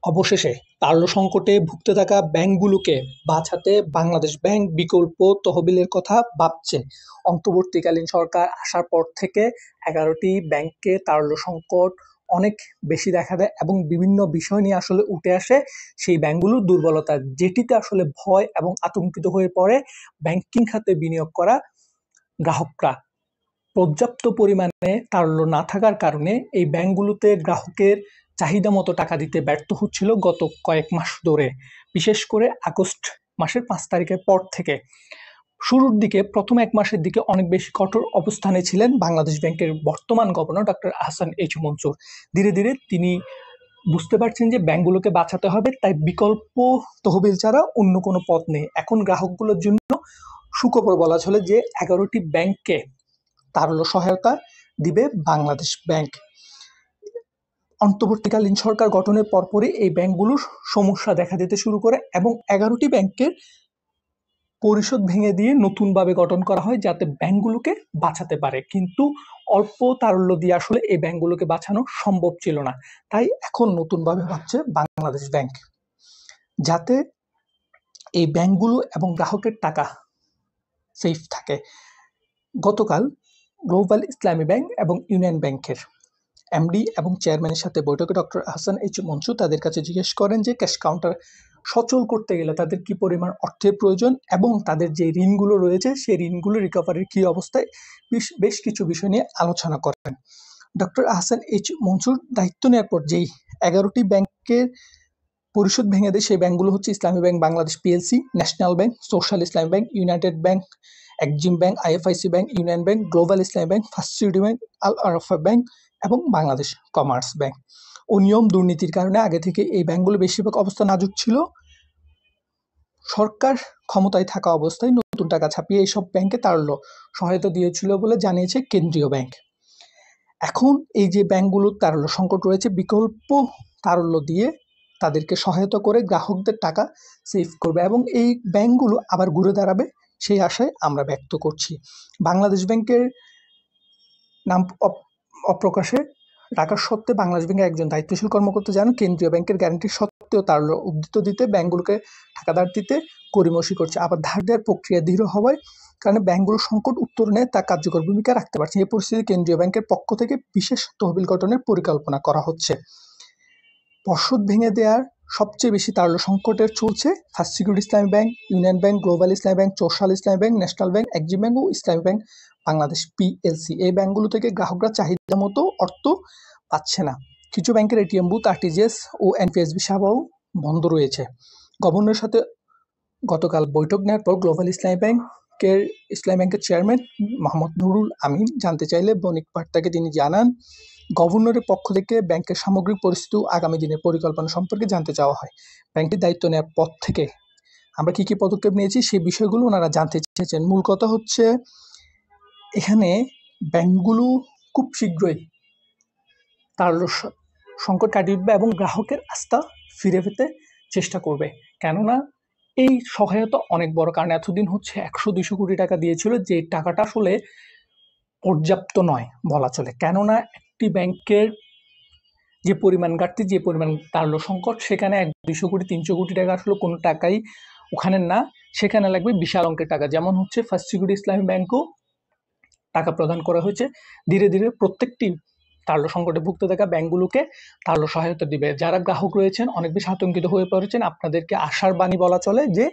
অবশেষে তারল্য সংকটে ভুগতে থাকা ব্যাংকগুলোকে বাঁচাতে বাংলাদেশ ব্যাংক বিকল্প তহবিলের কথা ভাবছে। অন্তর্বর্তীকালীন সরকার আসার পর থেকে ১১টি ব্যাংকে তারল্য সংকট অনেক বেশি দেখা দেয় এবং বিভিন্ন বিষয় নিয়ে আসলে উঠে আসে সেই ব্যাংকগুলোর দুর্বলতা, যেটিতে আসলে ভয় এবং আতঙ্কিত হয়ে পড়ে ব্যাংকিং খাতে বিনিয়োগ করা গ্রাহকরা। পর্যাপ্ত পরিমাণে তারল্য না থাকার কারণে এই ব্যাংকগুলোতে গ্রাহকের চাহিদা মতো টাকা দিতে ব্যর্থ হচ্ছিল গত কয়েক মাস ধরে। বিশেষ করে আগস্ট মাসের ৫ তারিখের পর থেকে শুরুর দিকে প্রথম ১ মাসের দিকে অনেক বেশি কঠোর অবস্থানে ছিলেন বাংলাদেশ ব্যাংকের বর্তমান governor doctor Ahsan H Mansur. ধীরে ধীরে তিনি বুঝতে পারছেন যে ব্যাংকগুলোকে বাঁচাতে হবে, তাই বিকল্প তহবিল ছাড়া অন্য কোনো পথ নেই। এখন গ্রাহকগুলোর জন্য সুখবর বলা চলে যে ১১টি ব্যাংককে তারল্য সহায়তা দিবে বাংলাদেশ ব্যাংক। অন্তর্বর্তীকালীন সরকার গঠনের পরপরই এই ব্যাংকগুলোর সমস্যা দেখা দিতে শুরু করে এবং ১১টি ব্যাংকের পরিশোধ ভেঙে দিয়ে নতুনভাবে গঠন করা হয় যাতে ব্যাংকগুলোকে বাঁচাতে পারে। কিন্তু অল্প তারল্য দিয়ে আসলে এই ব্যাংকগুলোকে বাঁচানো সম্ভব ছিল না। তাই এখন নতুনভাবে ভাবছে বাংলাদেশ ব্যাংক, যাতে এই ব্যাংকগুলো এবং গ্রাহকের টাকা সেফ থাকে। গতকাল গ্লোবাল ইসলামী ব্যাংক এবং ইউনিয়ন ব্যাংকের এমডি এবং চেয়ারম্যানের সাথে বৈঠকে ডক্টর আহসান এইচ মনসুর তাদের কাছে জিজ্ঞেস করেন যে ক্যাশ কাউন্টার সচল করতে গেলে তাদের কি পরিমাণ অর্থের প্রয়োজন এবং তাদের যে ঋণগুলো রয়েছে সেই ঋণগুলো রিকভারির কি অবস্থায়, বেশ কিছু বিষয় নিয়ে আলোচনা করেন। ডক্টর আহসান এইচ মনসুর দায়িত্ব নেওয়ার পর যেই ১১টি ব্যাংকের পরিশোধ ভেঙে দেয় সেই ব্যাংকগুলো হচ্ছে Islami bank Bangladesh PLC, national bank, social Islami bank, united bank, Exim bank, IFIC bank, union bank, global Islami bank, first city bank, Al Arafah bank এবং বাংলাদেশ কমার্স ব্যাংক। অনিয়ম দুর্নীতির কারণে আগে থেকে এই ব্যাংকগুলো বেশিরভাগ অবস্থা নাজুক ছিল। সরকার ক্ষমতায় থাকা অবস্থায় নতুন টাকা ছাপিয়ে এইসব ব্যাংকে তারল্য সহায়তা দিয়েছিল বলে জানিয়েছে কেন্দ্রীয় ব্যাংক। এখন এই যে ব্যাংকগুলোর তারল্য সংকট রয়েছে, বিকল্প তারল্য দিয়ে তাদেরকে সহায়তা করে গ্রাহকদের টাকা সেভ করবে এবং এই ব্যাংকগুলো আবার ঘুরে দাঁড়াবে সেই আশায় আমরা ব্যক্ত করছি। বাংলাদেশ ব্যাংকের নাম অপ্রকাশে রাখার সত্ত্বে বাংলাদেশ ব্যাংকের একজন দায়িত্বশীল কর্মকর্তা জানান, কেন্দ্রীয় ব্যাংকের গ্যারান্টি সত্ত্বেও তারল্য উদ্ধৃত দিতে ব্যাংকগুলোকে টাকা ধার দিতে গড়িমসি করছে। আবার ধার দেওয়ার প্রক্রিয়া দৃঢ় হওয়ায় কারণে ব্যাংকগুলোর সংকট উত্তরণে তা কার্যকর ভূমিকা রাখতে পারছে। এই পরিস্থিতিতে কেন্দ্রীয় ব্যাংকের পক্ষ থেকে বিশেষ তহবিল গঠনের পরিকল্পনা করা হচ্ছে। পর্ষদ ভেঙে দেওয়ার সবচেয়ে বেশি তারল্য সংকটের চলছে first security Islami bank, union bank, global Islami bank, social Islami bank, national bank, Exim bank ও ইসলামী ব্যাংক বাংলাদেশ পিএলসি। এই ব্যাংকগুলো থেকে গ্রাহকরা চাহিদা মতো অর্থ পাচ্ছে না। কিছু ব্যাংকের এটিএম বুথ, আরটিজিএস ও এনপিএসবি সেবাও বন্ধ রয়েছে। গভর্নরের সাথে গতকাল বৈঠক নেওয়ার পর গ্লোবাল ইসলামী ব্যাংকের চেয়ারম্যান মোহাম্মদ নুরুল আমিন জানতে চাইলে বণিক বার্তাকে তিনি জানান, গভর্নরের পক্ষ থেকে ব্যাংকের সামগ্রিক পরিস্থিতি ও আগামী দিনের পরিকল্পনা সম্পর্কে জানতে চাওয়া হয়। ব্যাংকটির দায়িত্ব নেওয়ার পর থেকে আমরা কি কি পদক্ষেপ নিয়েছি সেই বিষয়গুলো ওনারা জানতে চেয়েছেন। মূল কথা হচ্ছে এখানে ব্যাংকগুলো খুব শীঘ্রই তারল্য সংকট কাটিয়ে উঠবে এবং গ্রাহকের আস্থা ফিরে পেতে চেষ্টা করবে। কেননা এই সহায়তা অনেক বড়, কারণ এতদিন হচ্ছে ১০০-২০০ কোটি টাকা দিয়েছিল, যে টাকাটা আসলে পর্যাপ্ত নয় বলা চলে। কেননা একটি ব্যাংকের যে পরিমাণ ঘাটতি, যে পরিমাণ তারল্য সংকট, সেখানে ১০০ কোটি ৩০০ কোটি টাকা আসলে কোনো টাকাই ওখানে না, সেখানে লাগবে বিশাল অঙ্কের টাকা। যেমন হচ্ছে ফার্স্ট সিকিউরিটি ইসলামী ব্যাংকও টাকা প্রদান করা হয়েছে। ধীরে ধীরে প্রত্যেকটি তারল্য সংকটে ভুগতে থাকা ব্যাংকগুলোকে তারল্য সহায়তা দিবে। যারা গ্রাহক রয়েছেন অনেক বেশি আতঙ্কিত হয়ে পড়েছেন, আপনাদেরকে আশার বাণী বলা চলে যে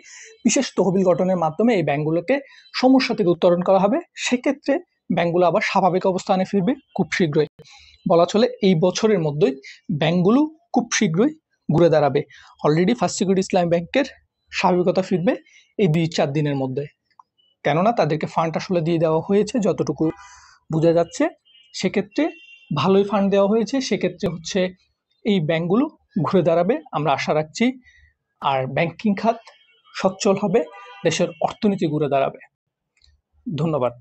বিশেষ তহবিল গঠনের মাধ্যমে এই ব্যাংকগুলোকে সমস্যা থেকে উত্তরণ করা হবে। সেক্ষেত্রে ব্যাংকগুলো আবার স্বাভাবিক অবস্থানে ফিরবে খুব শীঘ্রই। বলা চলে এই বছরের মধ্যেই ব্যাংকগুলো খুব শীঘ্রই ঘুরে দাঁড়াবে। অলরেডি ফার্স্ট সিকিউরিটি ইসলামী ব্যাংকের স্বাভাবিকতা ফিরবে এই ২-৪ দিনের মধ্যে, কেননা তাদেরকে ফান্ড আসলে দিয়ে দেওয়া হয়েছে যতটুকু বোঝা যাচ্ছে। সেক্ষেত্রে ভালোই ফান্ড দেওয়া হয়েছে, সেক্ষেত্রে হচ্ছে এই ব্যাংকগুলো ঘুরে দাঁড়াবে আমরা আশা রাখছি। আর ব্যাংকিং খাত সচ্ছল হবে, দেশের অর্থনীতি ঘুরে দাঁড়াবে। ধন্যবাদ।